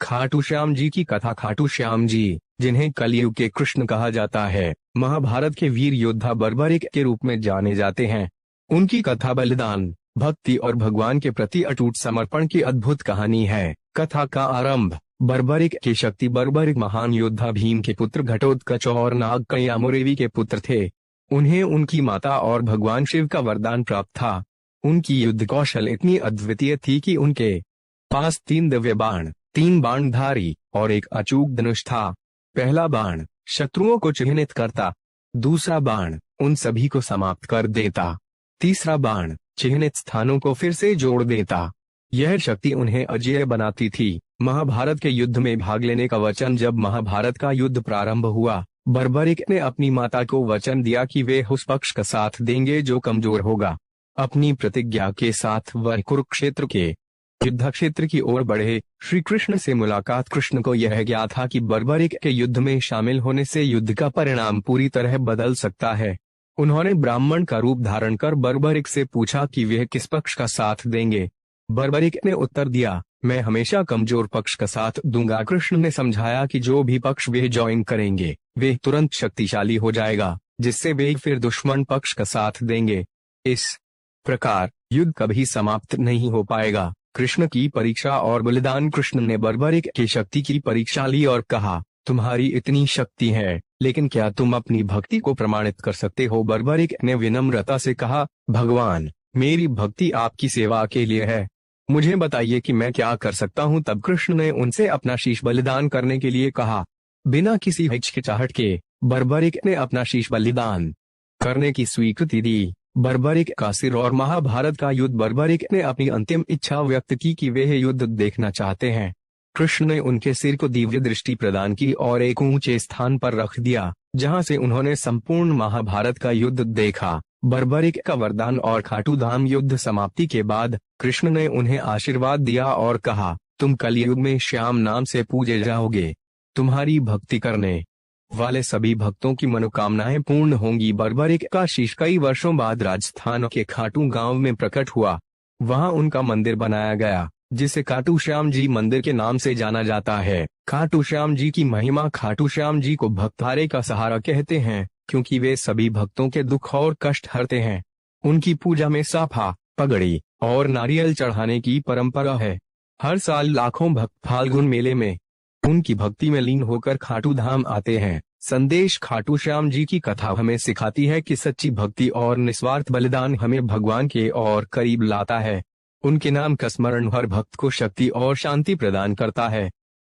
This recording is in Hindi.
खाटू श्याम जी की कथा। खाटू श्याम जी, जिन्हें कलयुग के कृष्ण कहा जाता है, महाभारत के वीर योद्धा बर्बरिक के रूप में जाने जाते हैं। उनकी कथा बलिदान, भक्ति और भगवान के प्रति अटूट समर्पण की अद्भुत कहानी है। कथा का आरंभ, बर्बरिक की शक्ति। बर्बरिक महान योद्धा भीम के पुत्र घटोत्कच और नागकयामुरेवी के पुत्र थे। उन्हें उनकी माता और भगवान शिव का वरदान प्राप्त था। उनकी युद्ध कौशल इतनी अद्वितीय थी कि उनके पास 3 दिव्य बाण, 3 बाणधारी और एक अचूक धनुष था। पहला बाण शत्रुओं को चिह्नित करता, दूसरा बाण उन सभी को समाप्त कर देता, तीसरा बाण चिह्नित स्थानों को फिर से जोड़ देता। यह शक्ति उन्हें अजेय बनाती थी। महाभारत के युद्ध में भाग लेने का वचन। जब महाभारत का युद्ध प्रारंभ हुआ, बर्बरिक ने अपनी माता को वचन दिया कि वे उस पक्ष का साथ देंगे जो कमजोर होगा। अपनी प्रतिज्ञा के साथ वह कुरुक्षेत्र के युद्ध क्षेत्र की ओर बढ़े। श्री कृष्ण से मुलाकात। कृष्ण को यह ज्ञात था कि बर्बरिक के युद्ध में शामिल होने से युद्ध का परिणाम पूरी तरह बदल सकता है। उन्होंने ब्राह्मण का रूप धारण कर बर्बरिक से पूछा कि वे किस पक्ष का साथ देंगे। बर्बरिक ने उत्तर दिया, मैं हमेशा कमजोर पक्ष का साथ दूंगा। कृष्ण ने समझाया कि जो भी पक्ष वे ज्वाइन करेंगे, वे तुरंत शक्तिशाली हो जाएगा, जिससे वे फिर दुश्मन पक्ष का साथ देंगे। इस प्रकार युद्ध कभी समाप्त नहीं हो पाएगा। कृष्ण की परीक्षा और बलिदान। कृष्ण ने बर्बरिक की शक्ति की परीक्षा ली और कहा, तुम्हारी इतनी शक्ति है, लेकिन क्या तुम अपनी भक्ति को प्रमाणित कर सकते हो? बर्बरिक ने विनम्रता से कहा, भगवान, मेरी भक्ति आपकी सेवा के लिए है, मुझे बताइए कि मैं क्या कर सकता हूँ। तब कृष्ण ने उनसे अपना शीश बलिदान करने के लिए कहा। बिना किसी हिचकिचाहट के बर्बरिक ने अपना शीश बलिदान करने की स्वीकृति दी। बर्बरिक का सिर और महाभारत का युद्ध। बर्बरिक ने अपनी अंतिम इच्छा व्यक्त की कि वे युद्ध देखना चाहते हैं। कृष्ण ने उनके सिर को दिव्य दृष्टि प्रदान की और एक ऊंचे स्थान पर रख दिया, जहां से उन्होंने संपूर्ण महाभारत का युद्ध देखा। बर्बरिक का वरदान और खाटू धाम युद्ध समाप्ति के बाद कृष्ण ने उन्हें आशीर्वाद दिया और कहा, तुम कलयुग में श्याम नाम से पूजे जाओगे। तुम्हारी भक्ति करने वाले सभी भक्तों की मनोकामनाएं पूर्ण होंगी। बर्बरिक का शीश कई वर्षों बाद राजस्थान के खाटू गांव में प्रकट हुआ। वहां उनका मंदिर बनाया गया, जिसे खाटू श्याम जी मंदिर के नाम से जाना जाता है। खाटू श्याम जी की महिमा। खाटू श्याम जी को भक्तहारे का सहारा कहते हैं, क्योंकि वे सभी भक्तों के दुख और कष्ट हरते हैं। उनकी पूजा में साफा, पगड़ी और नारियल चढ़ाने की परंपरा है। हर साल लाखों भक्त फाल्गुन मेले में उनकी भक्ति में लीन होकर खाटू धाम आते हैं। संदेश। खाटू श्याम जी की कथा हमें सिखाती है कि सच्ची भक्ति और निस्वार्थ बलिदान हमें भगवान के और करीब लाता है। उनके नाम का स्मरण हर भक्त को शक्ति और शांति प्रदान करता है।